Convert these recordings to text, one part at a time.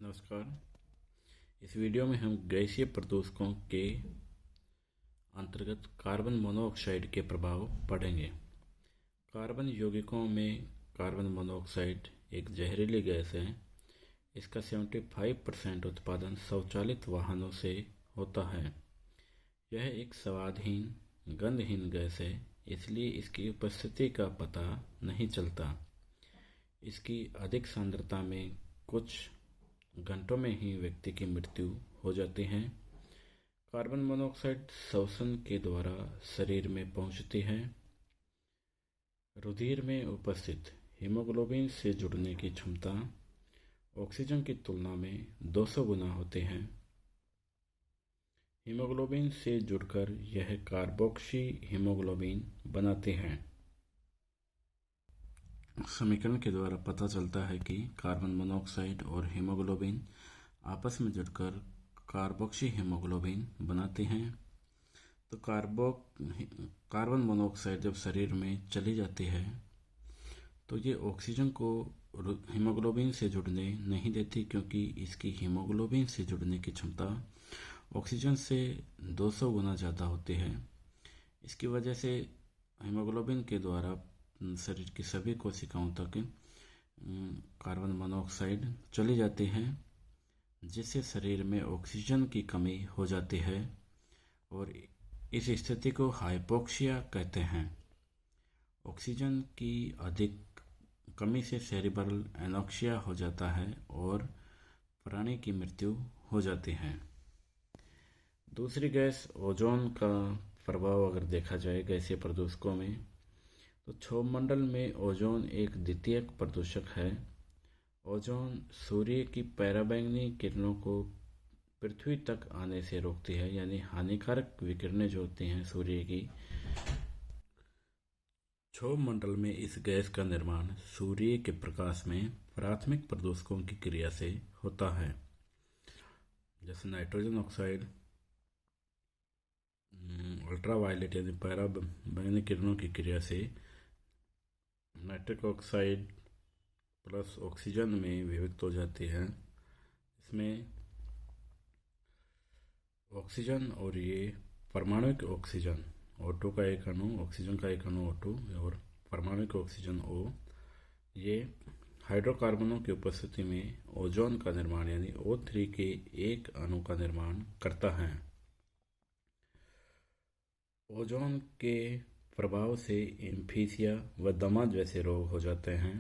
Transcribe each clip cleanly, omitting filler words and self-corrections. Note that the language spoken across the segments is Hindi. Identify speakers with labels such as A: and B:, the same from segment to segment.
A: नमस्कार। इस वीडियो में हम गैसीय प्रदूषकों के अंतर्गत कार्बन मोनोऑक्साइड के प्रभाव पढ़ेंगे। कार्बन यौगिकों में कार्बन मोनोऑक्साइड एक जहरीली गैस है। इसका 75% उत्पादन स्वचालित वाहनों से होता है। यह एक स्वादहीन, गंधहीन गैस है, इसलिए इसकी उपस्थिति का पता नहीं चलता। इसकी अधिक सांद्रता में कुछ घंटों में ही व्यक्ति की मृत्यु हो जाती है। कार्बन मोनोऑक्साइड श्वसन के द्वारा शरीर में पहुंचती है। रुधिर में उपस्थित हीमोग्लोबिन से जुड़ने की क्षमता ऑक्सीजन की तुलना में 200 गुना होती है। हीमोग्लोबिन से जुड़कर यह कार्बोक्सी हीमोग्लोबिन बनाती है। समीकरण के द्वारा पता चलता है कि कार्बन मोनोऑक्साइड और हीमोग्लोबिन आपस में जुड़कर कार्बोक्सी हीमोग्लोबिन बनाते हैं। तो कार्बन मोनोऑक्साइड जब शरीर में चली जाती है तो ये ऑक्सीजन को हीमोग्लोबिन से जुड़ने नहीं देती, क्योंकि इसकी हीमोग्लोबिन से जुड़ने की क्षमता ऑक्सीजन से 200 गुना ज़्यादा होती है। इसकी वजह से हीमोग्लोबिन के द्वारा शरीर की सभी कोशिकाओं तक कार्बन मोनोऑक्साइड चली जाती है, जिससे शरीर में ऑक्सीजन की कमी हो जाती है और इस स्थिति को हाइपोक्सिया कहते हैं। ऑक्सीजन की अधिक कमी से सेरिब्रल एनोक्सिया हो जाता है और प्राणी की मृत्यु हो जाती है। दूसरी गैस ओजोन का प्रभाव अगर देखा जाए गैसीय प्रदूषकों में, तो क्षोभमंडल में ओजोन एक द्वितीयक प्रदूषक है। ओजोन सूर्य की पराबैंगनी किरणों को पृथ्वी तक आने से रोकती है, यानी हानिकारक विकिरणें जो होती हैं सूर्य की। क्षोभमंडल में इस गैस का निर्माण सूर्य के प्रकाश में प्राथमिक प्रदूषकों की क्रिया से होता है, जैसे नाइट्रोजन ऑक्साइड, अल्ट्रावायलेट यानी पराबैंगनी किरणों की क्रिया से नाइट्रिक ऑक्साइड प्लस ऑक्सीजन में विभक्त हो जाती है। इसमें ऑक्सीजन और ये परमाणुक ऑक्सीजन O2 का एक अणु, ऑक्सीजन का एक अणु O2 और परमाणुक ऑक्सीजन O, ये हाइड्रोकार्बनों की उपस्थिति में ओजोन का निर्माण यानी O3 के एक अणु का निर्माण करता है। ओजोन के प्रभाव से एम्फीसिया व दमा जैसे रोग हो जाते हैं।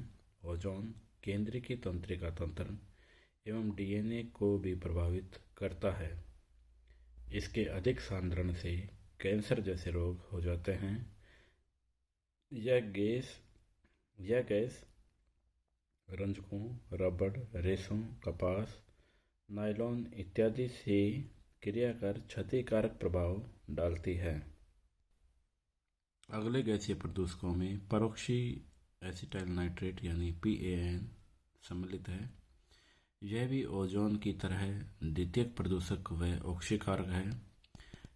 A: ओजोन केंद्रीय तंत्रिका तंत्र एवं डीएनए को भी प्रभावित करता है। इसके अधिक सांद्रण से कैंसर जैसे रोग हो जाते हैं। यह गैस रंजकों, रबड़, रेशम, कपास, नायलॉन इत्यादि से क्रिया कर क्षतिकारक प्रभाव डालती है। अगले गैसीय प्रदूषकों में परोक्षी एसिटाइल नाइट्रेट यानी PAN सम्मिलित है। यह भी ओजोन की तरह द्वितीयक प्रदूषक व ऑक्सीकारक है।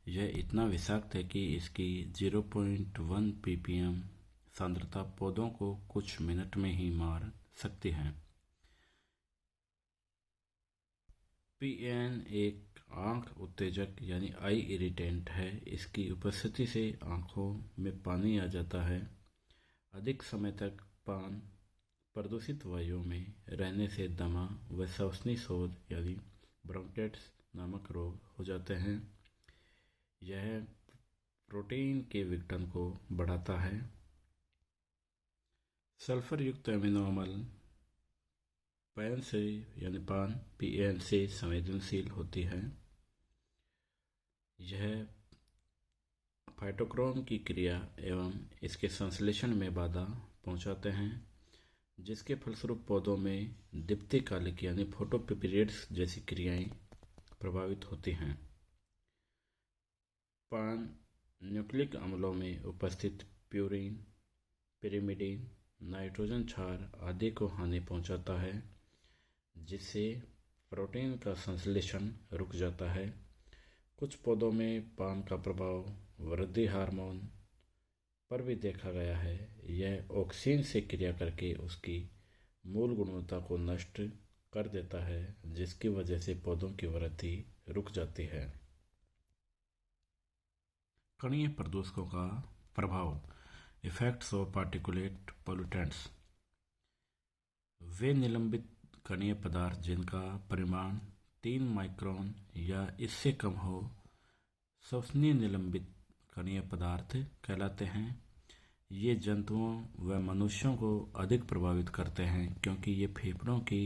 A: यह इतना विषाक्त है कि इसकी 0.1 ppm सांद्रता पौधों को कुछ मिनट में ही मार सकती है। PAN एक आंख उत्तेजक यानी आई इरिटेंट है। इसकी उपस्थिति से आंखों में पानी आ जाता है। अधिक समय तक पान प्रदूषित वायुओं में रहने से दमा व श्वसनी शोथ यानी ब्रोंकाइटिस नामक रोग हो जाते हैं। यह प्रोटीन के विघटन को बढ़ाता है। सल्फर युक्त एमिनो अम्ल PAN से संवेदनशील होती है। यह फाइटोक्रोम की क्रिया एवं इसके संश्लेषण में बाधा पहुंचाते हैं, जिसके फलस्वरूप पौधों में दीप्तिकालिक यानी फोटोपिपीरियड्स जैसी क्रियाएं प्रभावित होती हैं। पान न्यूक्लिक अम्लों में उपस्थित प्यूरिन, पिरिमिडीन, नाइट्रोजन क्षार आदि को हानि पहुंचाता है, जिससे प्रोटीन का संश्लेषण रुक जाता है। कुछ पौधों में पान का प्रभाव वृद्धि हार्मोन पर भी देखा गया है। यह ऑक्सीन से क्रिया करके उसकी मूल गुणवत्ता को नष्ट कर देता है, जिसकी वजह से पौधों की वृद्धि रुक जाती है। कणीय प्रदूषकों का प्रभाव, इफेक्ट्स ऑफ पार्टिकुलेट पोल्यूटेंट्स। वे निलंबित कणीय पदार्थ जिनका परिमाण 3 माइक्रोन या इससे कम हो श्वसनीय निलंबित कणीय पदार्थ कहलाते हैं। ये जंतुओं व मनुष्यों को अधिक प्रभावित करते हैं क्योंकि ये फेफड़ों की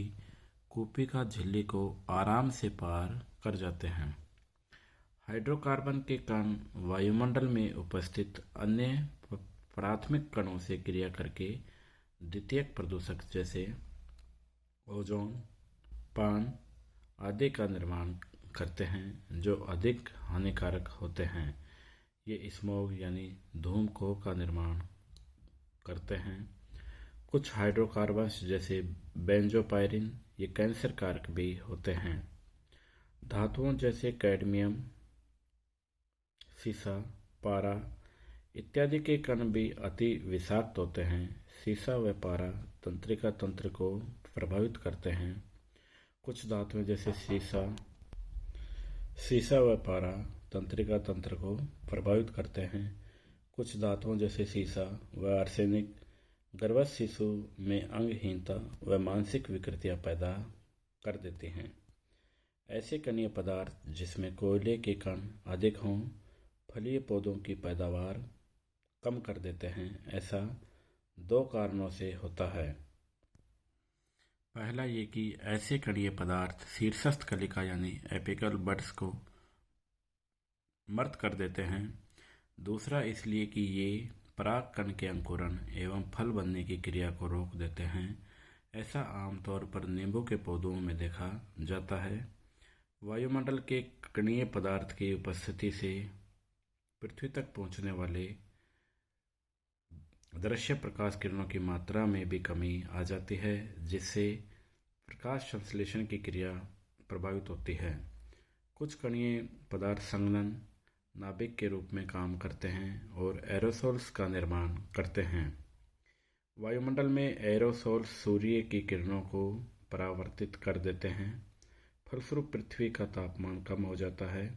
A: कूपिका झिल्ली को आराम से पार कर जाते हैं। हाइड्रोकार्बन के कण वायुमंडल में उपस्थित अन्य प्राथमिक कणों से क्रिया करके द्वितीयक प्रदूषक जैसे ओजोन, पान आदि का निर्माण करते हैं, जो अधिक हानिकारक होते हैं। ये स्मोग यानी धूमकोह का निर्माण करते हैं। कुछ हाइड्रोकार्बन्स जैसे बेंजोपायरिन ये कैंसर कारक भी होते हैं। धातुओं जैसे कैडमियम, सीसा, पारा इत्यादि के कण भी अति विषाक्त होते हैं। सीसा व पारा तंत्रिका तंत्र को प्रभावित करते हैं। कुछ धातुएं जैसे सीसा व पारा तंत्रिका तंत्र को प्रभावित करते हैं। कुछ धातुओं जैसे सीसा व आर्सेनिक गर्भस्थ शिशु में अंगहीनता व मानसिक विकृतियां पैदा कर देते हैं। ऐसे कणीय पदार्थ जिसमें कोयले के कण अधिक हों फलीय पौधों की पैदावार कम कर देते हैं। ऐसा 2 कारणों से होता है। पहला ये कि ऐसे कणीय पदार्थ शीर्षस्थ कलिका यानी एपिकल बड्स को मर्द कर देते हैं। दूसरा इसलिए कि ये पराग कण के अंकुरण एवं फल बनने की क्रिया को रोक देते हैं। ऐसा आमतौर पर नींबू के पौधों में देखा जाता है। वायुमंडल के कणीय पदार्थ की उपस्थिति से पृथ्वी तक पहुंचने वाले दृश्य प्रकाश किरणों की मात्रा में भी कमी आ जाती है, जिससे प्रकाश संश्लेषण की क्रिया प्रभावित होती है। कुछ कणीय पदार्थ संघनन नाभिक के रूप में काम करते हैं और एरोसोल्स का निर्माण करते हैं। वायुमंडल में एरोसोल्स सूर्य की किरणों को परावर्तित कर देते हैं। फलस्वरूप पृथ्वी का तापमान कम हो जाता है।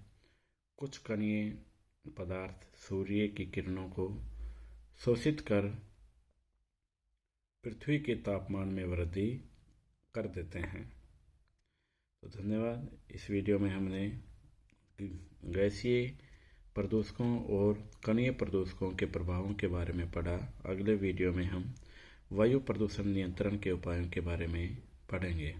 A: कुछ कणीय पदार्थ सूर्य की किरणों को शोषित कर पृथ्वी के तापमान में वृद्धि कर देते हैं। तो धन्यवाद। इस वीडियो में हमने गैसीय प्रदूषकों और कणीय प्रदूषकों के प्रभावों के बारे में पढ़ा। अगले वीडियो में हम वायु प्रदूषण नियंत्रण के उपायों के बारे में पढ़ेंगे।